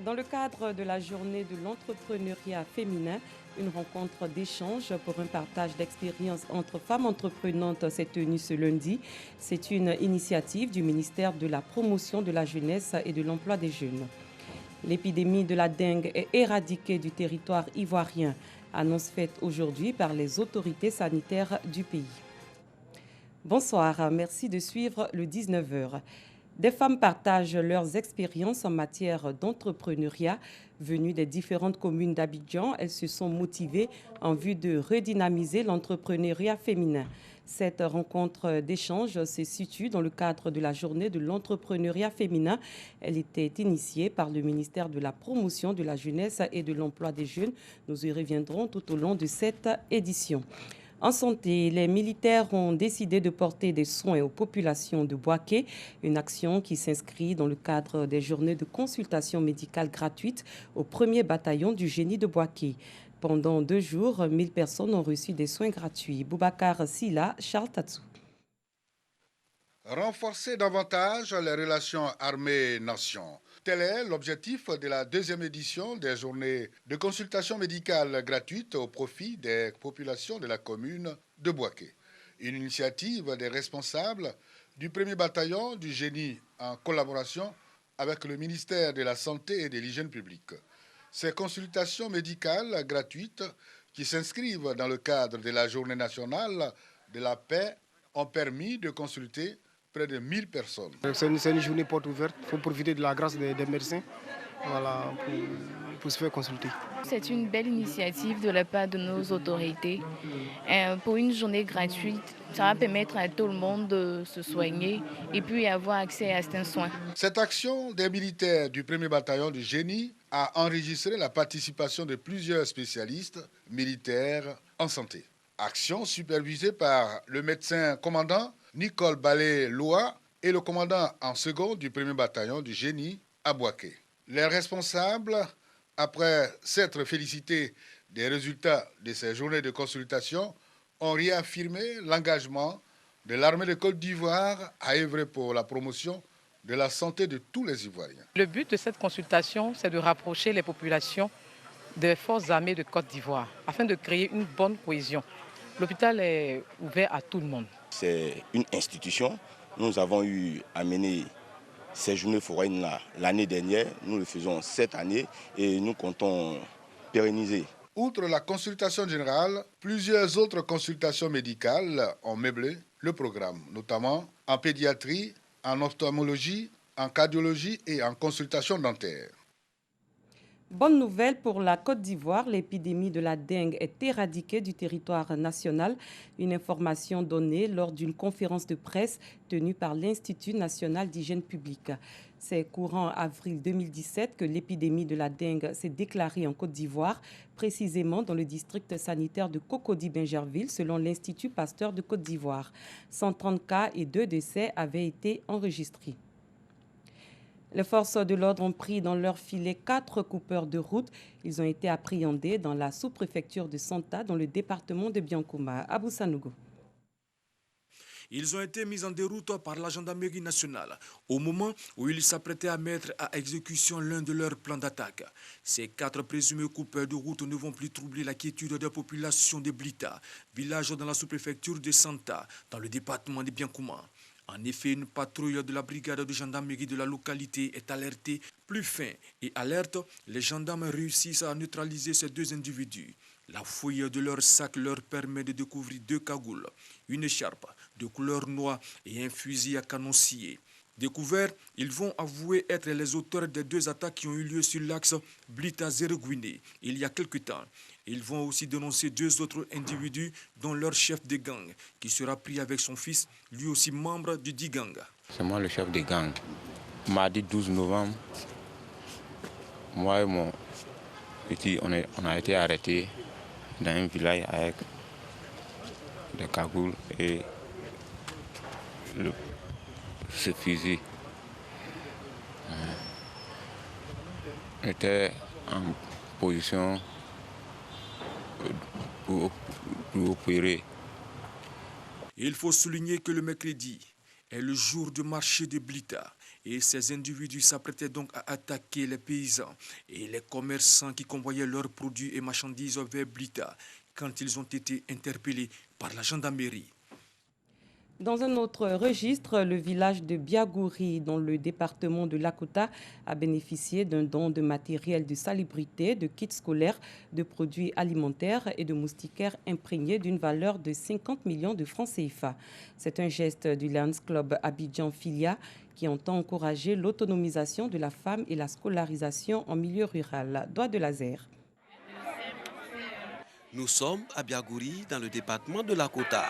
Dans le cadre de la journée de l'entrepreneuriat féminin, une rencontre d'échange pour un partage d'expériences entre femmes entreprenantes s'est tenue ce lundi. C'est une initiative du ministère de la Promotion de la jeunesse et de l'emploi des jeunes. L'épidémie de la dengue est éradiquée du territoire ivoirien, annonce faite aujourd'hui par les autorités sanitaires du pays. Bonsoir, merci de suivre le 19h. Des femmes partagent leurs expériences en matière d'entrepreneuriat. Venues des différentes communes d'Abidjan, elles se sont motivées en vue de redynamiser l'entrepreneuriat féminin. Cette rencontre d'échange se situe dans le cadre de la journée de l'entrepreneuriat féminin. Elle était initiée par le ministère de la Promotion de la jeunesse et de l'emploi des jeunes. Nous y reviendrons tout au long de cette édition. En santé, les militaires ont décidé de porter des soins aux populations de Boaké, une action qui s'inscrit dans le cadre des journées de consultation médicale gratuite au 1er bataillon du génie de Boaké. Pendant 2 jours, 1000 personnes ont reçu des soins gratuits. Boubacar Silla, Charles Tatsou. Renforcer davantage les relations armées-nation. Tel est l'objectif de la 2e édition des journées de consultation médicale gratuite au profit des populations de la commune de Boaké. Une initiative des responsables du 1er bataillon du génie en collaboration avec le ministère de la Santé et de l'Hygiène publique. Ces consultations médicales gratuites qui s'inscrivent dans le cadre de la journée nationale de la paix ont permis de consulter près de 1000 personnes. C'est une journée porte ouverte. Il faut profiter de la grâce des médecins pour se faire consulter. C'est une belle initiative de la part de nos autorités. Pour une journée gratuite, ça va permettre à tout le monde de se soigner et puis avoir accès à certains soins. Cette action des militaires du 1er bataillon du génie a enregistré la participation de plusieurs spécialistes militaires en santé. Action supervisée par le médecin commandant Nicole Balé-Loa et le commandant en second du 1er bataillon du génie à Boaké. Les responsables, après s'être félicités des résultats de ces journées de consultation, ont réaffirmé l'engagement de l'armée de Côte d'Ivoire à œuvrer pour la promotion de la santé de tous les Ivoiriens. Le but de cette consultation, c'est de rapprocher les populations des forces armées de Côte d'Ivoire afin de créer une bonne cohésion. L'hôpital est ouvert à tout le monde. C'est une institution. Nous avons eu à mener ces journées foraines-là l'année dernière. Nous le faisons cette année et nous comptons pérenniser. Outre la consultation générale, plusieurs autres consultations médicales ont meublé le programme, notamment en pédiatrie, en ophtalmologie, en cardiologie et en consultation dentaire. Bonne nouvelle pour la Côte d'Ivoire, l'épidémie de la dengue est éradiquée du territoire national. Une information donnée lors d'une conférence de presse tenue par l'Institut national d'hygiène publique. C'est courant avril 2017 que l'épidémie de la dengue s'est déclarée en Côte d'Ivoire, précisément dans le district sanitaire de Cocody-Bingerville, selon l'Institut Pasteur de Côte d'Ivoire. 130 cas et 2 décès avaient été enregistrés. Les forces de l'ordre ont pris dans leur filet 4 coupeurs de route. Ils ont été appréhendés dans la sous-préfecture de Santa, dans le département de Biancouma. Abou Sanogo. Ils ont été mis en déroute par la gendarmerie nationale au moment où ils s'apprêtaient à mettre à exécution l'un de leurs plans d'attaque. Ces 4 présumés coupeurs de route ne vont plus troubler la quiétude des populations de Blita, village dans la sous-préfecture de Santa, dans le département de Biancouma. En effet, une patrouille de la brigade de gendarmerie de la localité est alertée. Plus fin et alerte, les gendarmes réussissent à neutraliser ces 2 individus. La fouille de leur sac leur permet de découvrir 2 cagoules, une écharpe de couleur noire et un fusil à canon scié. Découverts, ils vont avouer être les auteurs des 2 attaques qui ont eu lieu sur l'axe Blita-Zereguiné il y a quelque temps. Ils vont aussi dénoncer 2 autres individus, dont leur chef de gang, qui sera pris avec son fils, lui aussi membre du dit gang. C'est moi le chef de gang. Mardi 12 novembre, moi et mon petit, on a été arrêtés dans un village avec des cagoules et ce fusil. On était en position pour opérer. Il faut souligner que le mercredi, est le jour du marché de Blita. Et ces individus s'apprêtaient donc à attaquer les paysans et les commerçants qui convoyaient leurs produits et marchandises vers Blita quand ils ont été interpellés par la gendarmerie. Dans un autre registre, le village de Biagouri, dans le département de Lakota, a bénéficié d'un don de matériel de salubrité, de kits scolaires, de produits alimentaires et de moustiquaires imprégnés d'une valeur de 50 millions de francs CFA. C'est un geste du Lions Club Abidjan Filia qui entend encourager l'autonomisation de la femme et la scolarisation en milieu rural. Doigt de laser. Nous sommes à Biagouri, dans le département de Lakota.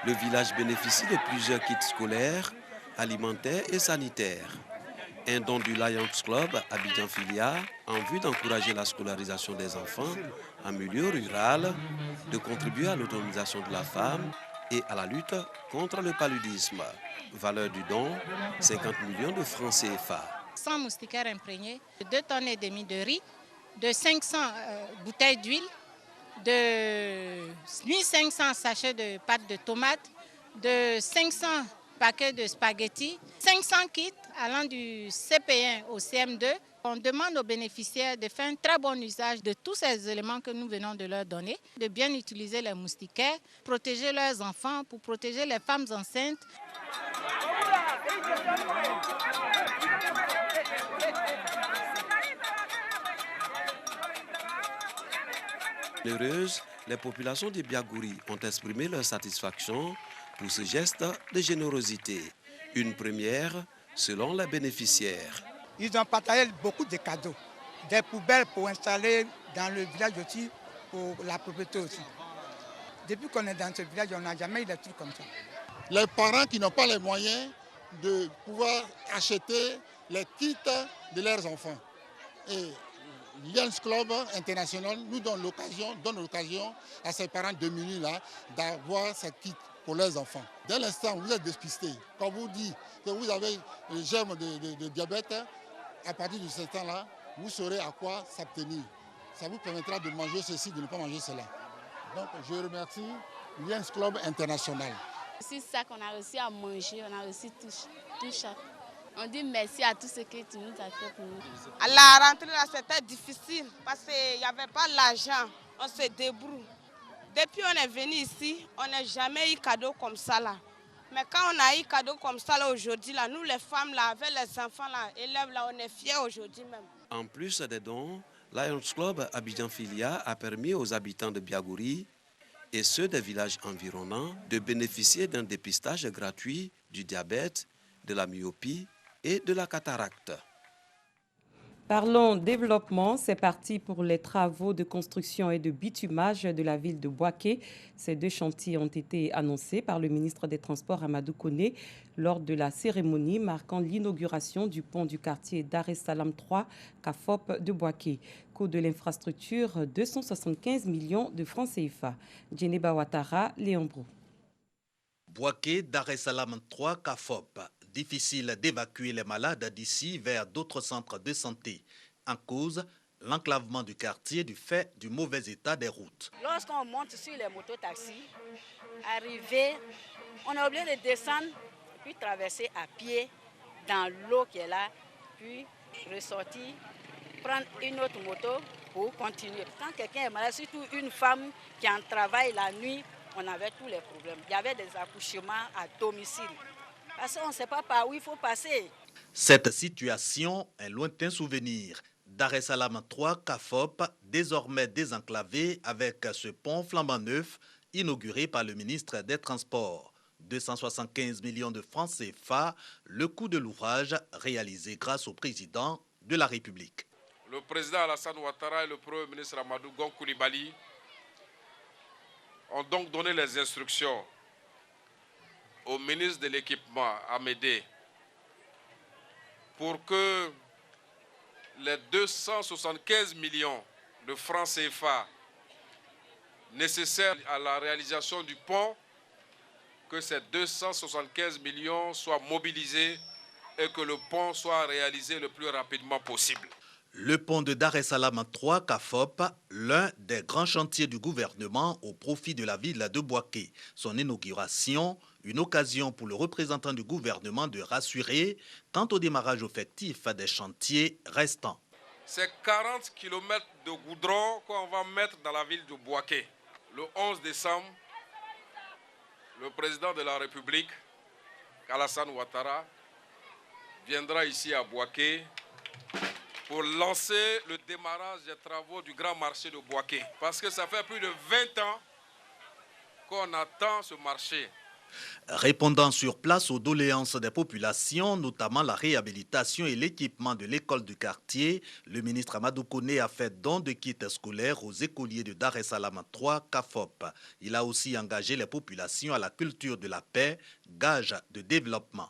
Le village bénéficie de plusieurs kits scolaires, alimentaires et sanitaires. Un don du Lions Club Abidjan Filia en vue d'encourager la scolarisation des enfants en milieu rural, de contribuer à l'autonomisation de la femme et à la lutte contre le paludisme. Valeur du don, 50 millions de francs CFA. 100 moustiquaires imprégnés, 2 tonnes et demie de riz, de 500 bouteilles d'huile, de 1500 sachets de pâte de tomate, de 500 paquets de spaghettis, 500 kits allant du CP1 au CM2. On demande aux bénéficiaires de faire un très bon usage de tous ces éléments que nous venons de leur donner, de bien utiliser les moustiquaires, protéger leurs enfants, pour protéger les femmes enceintes. Heureuses, les populations de Biagouri ont exprimé leur satisfaction pour ce geste de générosité. Une première selon les bénéficiaires. Ils ont partagé beaucoup de cadeaux, des poubelles pour installer dans le village aussi, pour la propriété aussi. Depuis qu'on est dans ce village, on n'a jamais eu des trucs comme ça. Les parents qui n'ont pas les moyens de pouvoir acheter les kits de leurs enfants. Et Lions Club International nous donne l'occasion à ces parents démunis là d'avoir ces kits pour leurs enfants. Dès l'instant où vous êtes despisté, quand vous dit que vous avez le germe de diabète, à partir de ce temps-là, vous saurez à quoi s'abstenir. Ça vous permettra de manger ceci, de ne pas manger cela. Donc je remercie Lions Club International. C'est ça qu'on a réussi à manger, on a réussi tout ça. On dit merci à tout ce que tu nous as fait pour nous. À la rentrée, c'était difficile parce qu'il n'y avait pas l'argent. On se débrouille. Depuis qu'on est venu ici, on n'a jamais eu cadeau comme ça là. Mais quand on a eu cadeau comme ça là aujourd'hui, là, nous les femmes là, avec les enfants là, élèves là, on est fiers aujourd'hui même. En plus des dons, Lions Club Abidjan Filia a permis aux habitants de Biagouri et ceux des villages environnants de bénéficier d'un dépistage gratuit du diabète, de la myopie et de la cataracte. Parlons développement, c'est parti pour les travaux de construction et de bitumage de la ville de Bouaké. Ces 2 chantiers ont été annoncés par le ministre des Transports Amadou Koné lors de la cérémonie marquant l'inauguration du pont du quartier Dar es Salaam 3, CAFOP de Bouaké. Coût de l'infrastructure, 275 millions de francs CFA. Djeneba Ouattara, Léon Brou. Bouaké, Dar es Salaam 3, CAFOP. Difficile d'évacuer les malades d'ici vers d'autres centres de santé. En cause, l'enclavement du quartier du fait du mauvais état des routes. Lorsqu'on monte sur les mototaxis, arrivé, on est obligé de descendre, puis traverser à pied dans l'eau qui est là, puis ressortir, prendre une autre moto pour continuer. Quand quelqu'un est malade, surtout une femme qui en travaille la nuit, on avait tous les problèmes. Il y avait des accouchements à domicile. Parce qu'on ne sait pas par où il faut passer. Cette situation est lointain souvenir. Dar es Salaam 3, CAFOP, désormais désenclavé avec ce pont flambant neuf inauguré par le ministre des Transports. 275 millions de francs CFA, le coût de l'ouvrage réalisé grâce au président de la République. Le président Alassane Ouattara et le premier ministre Amadou Gon Coulibaly ont donc donné les instructions au ministre de l'équipement, Amédée, pour que les 275 millions de francs CFA nécessaires à la réalisation du pont, que ces 275 millions soient mobilisés et que le pont soit réalisé le plus rapidement possible. Le pont de Dar es Salaam 3 CAFOP, l'un des grands chantiers du gouvernement au profit de la ville de Bouaké. Son inauguration, une occasion pour le représentant du gouvernement de rassurer quant au démarrage effectif des chantiers restants. C'est 40 km de goudron qu'on va mettre dans la ville de Bouaké. Le 11 décembre, le président de la République, Alassane Ouattara, viendra ici à Bouaké pour lancer le démarrage des travaux du grand marché de Bouaké. Parce que ça fait plus de 20 ans qu'on attend ce marché. Répondant sur place aux doléances des populations, notamment la réhabilitation et l'équipement de l'école du quartier, le ministre Amadou Koné a fait don de kits scolaires aux écoliers de Dar es Salaam 3 CAFOP. Il a aussi engagé les populations à la culture de la paix, gage de développement.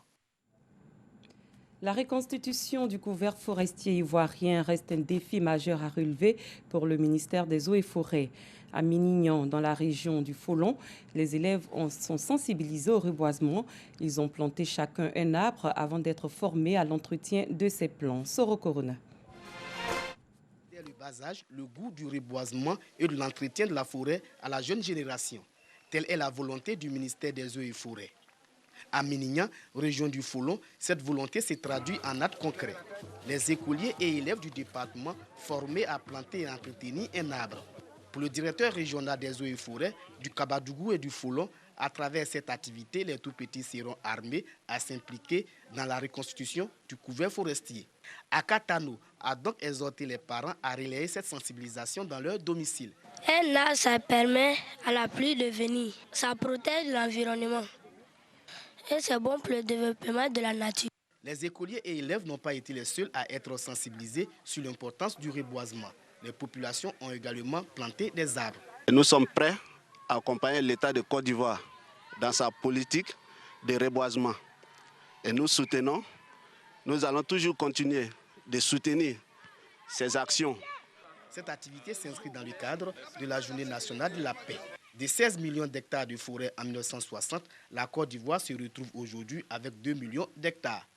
La reconstitution du couvert forestier ivoirien reste un défi majeur à relever pour le ministère des Eaux et Forêts. À Minignan, dans la région du Folon, les élèves sont sensibilisés au reboisement. Ils ont planté chacun un arbre avant d'être formés à l'entretien de ces plants. Soro Corona. Dès le bas âge, le goût du reboisement et de l'entretien de la forêt à la jeune génération. Telle est la volonté du ministère des Eaux et Forêts. À Minignan, région du Folon, cette volonté s'est traduite en actes concrets. Les écoliers et élèves du département formés à planter et entretenir un arbre. Pour le directeur régional des Eaux et Forêts, du Kabadougou et du Folon, à travers cette activité, les tout-petits seront armés à s'impliquer dans la reconstitution du couvert forestier. Akatano a donc exhorté les parents à relayer cette sensibilisation dans leur domicile. Un arbre, ça permet à la pluie de venir. Ça protège l'environnement. Et c'est bon pour le développement de la nature. Les écoliers et élèves n'ont pas été les seuls à être sensibilisés sur l'importance du reboisement. Les populations ont également planté des arbres. Nous sommes prêts à accompagner l'État de Côte d'Ivoire dans sa politique de reboisement. Et nous soutenons, nous allons toujours continuer de soutenir ces actions. Cette activité s'inscrit dans le cadre de la Journée nationale de la paix. De 16 millions d'hectares de forêt en 1960, la Côte d'Ivoire se retrouve aujourd'hui avec 2 millions d'hectares.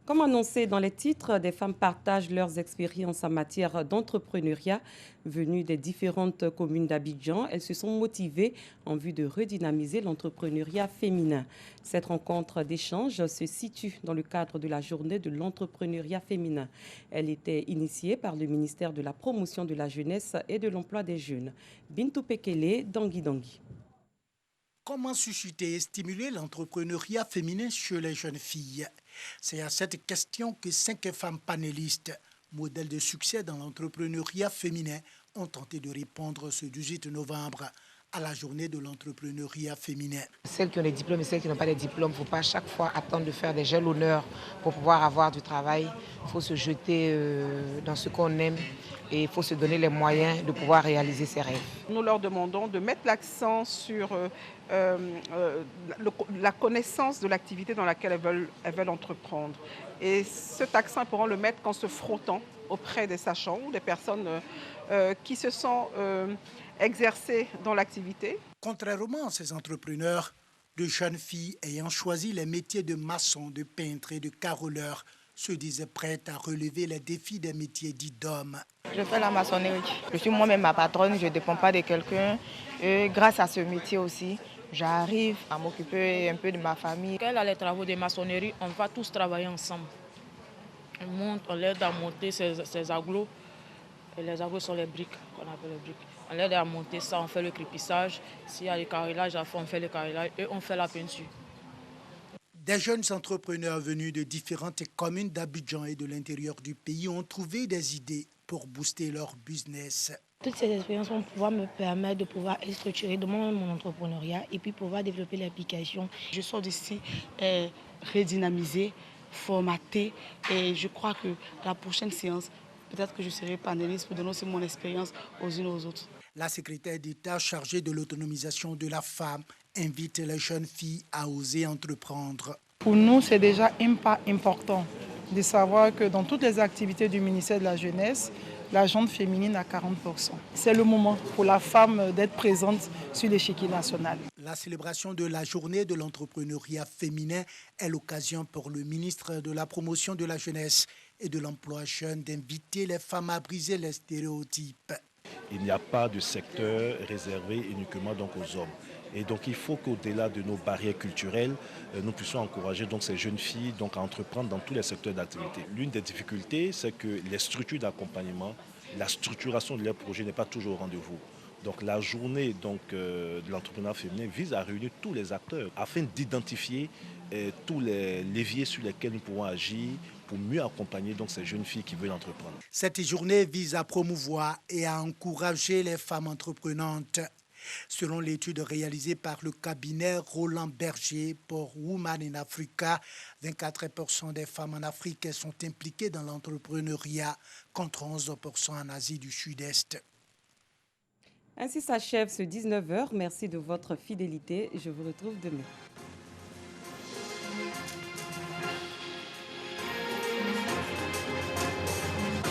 Comme annoncé dans les titres, des femmes partagent leurs expériences en matière d'entrepreneuriat. Venues des différentes communes d'Abidjan, elles se sont motivées en vue de redynamiser l'entrepreneuriat féminin. Cette rencontre d'échange se situe dans le cadre de la journée de l'entrepreneuriat féminin. Elle était initiée par le ministère de la Promotion de la Jeunesse et de l'Emploi des Jeunes. Bintou Pekele, Dangui Dangui. Comment susciter et stimuler l'entrepreneuriat féminin chez les jeunes filles? C'est à cette question que 5 femmes panélistes, modèles de succès dans l'entrepreneuriat féminin, ont tenté de répondre ce 18 novembre à la journée de l'entrepreneuriat féminin. Celles qui ont des diplômes et celles qui n'ont pas de diplômes, il ne faut pas à chaque fois attendre de faire des jalonneurs pour pouvoir avoir du travail. Il faut se jeter dans ce qu'on aime et il faut se donner les moyens de pouvoir réaliser ses rêves. Nous leur demandons de mettre l'accent sur la connaissance de l'activité dans laquelle elles veulent entreprendre. Et cet accent, elles pourront le mettre qu'en se frottant auprès des sachants ou des personnes qui se sont exercées dans l'activité. Contrairement à ces entrepreneurs, de jeunes filles ayant choisi les métiers de maçon, de peintre et de caroleur se disaient prêtes à relever les défis des métiers dits d'hommes. Je fais la maçonnerie. Je suis moi-même ma patronne, je ne dépends pas de quelqu'un. Et grâce à ce métier aussi, j'arrive à m'occuper un peu de ma famille. Quand elle a les travaux de maçonnerie, on va tous travailler ensemble. On l'aide à monter ses agglos. Et les agglos sont les briques, qu'on appelle les briques. On l'aide à monter ça, on fait le crépissage. S'il y a les carrelages à faire, on fait le carrelage et on fait la peinture. Des jeunes entrepreneurs venus de différentes communes d'Abidjan et de l'intérieur du pays ont trouvé des idées pour booster leur business. Toutes ces expériences vont pouvoir me permettre de pouvoir structurer de mon entrepreneuriat et puis pouvoir développer l'application. Je sors d'ici redynamisée, formatée et je crois que la prochaine séance, peut-être que je serai panéliste pour donner aussi mon expérience aux unes aux autres. La secrétaire d'État chargée de l'autonomisation de la femme invite les jeunes filles à oser entreprendre. Pour nous, c'est déjà un pas important de savoir que dans toutes les activités du ministère de la Jeunesse, la gente féminine à 40%. C'est le moment pour la femme d'être présente sur l'échiquier national. La célébration de la journée de l'entrepreneuriat féminin est l'occasion pour le ministre de la Promotion de la Jeunesse et de l'emploi jeune d'inviter les femmes à briser les stéréotypes. Il n'y a pas de secteur réservé uniquement donc aux hommes. Et donc il faut qu'au-delà de nos barrières culturelles, nous puissions encourager donc ces jeunes filles donc à entreprendre dans tous les secteurs d'activité. L'une des difficultés, c'est que les structures d'accompagnement, la structuration de leurs projets n'est pas toujours au rendez-vous. Donc la journée de l'entrepreneuriat féminin vise à réunir tous les acteurs afin d'identifier tous les leviers sur lesquels nous pouvons agir pour mieux accompagner donc ces jeunes filles qui veulent entreprendre. Cette journée vise à promouvoir et à encourager les femmes entreprenantes. Selon l'étude réalisée par le cabinet Roland Berger pour Women in Africa, 24% des femmes en Afrique sont impliquées dans l'entrepreneuriat, contre 11% en Asie du Sud-Est. Ainsi s'achève ce 19h. Merci de votre fidélité. Je vous retrouve demain.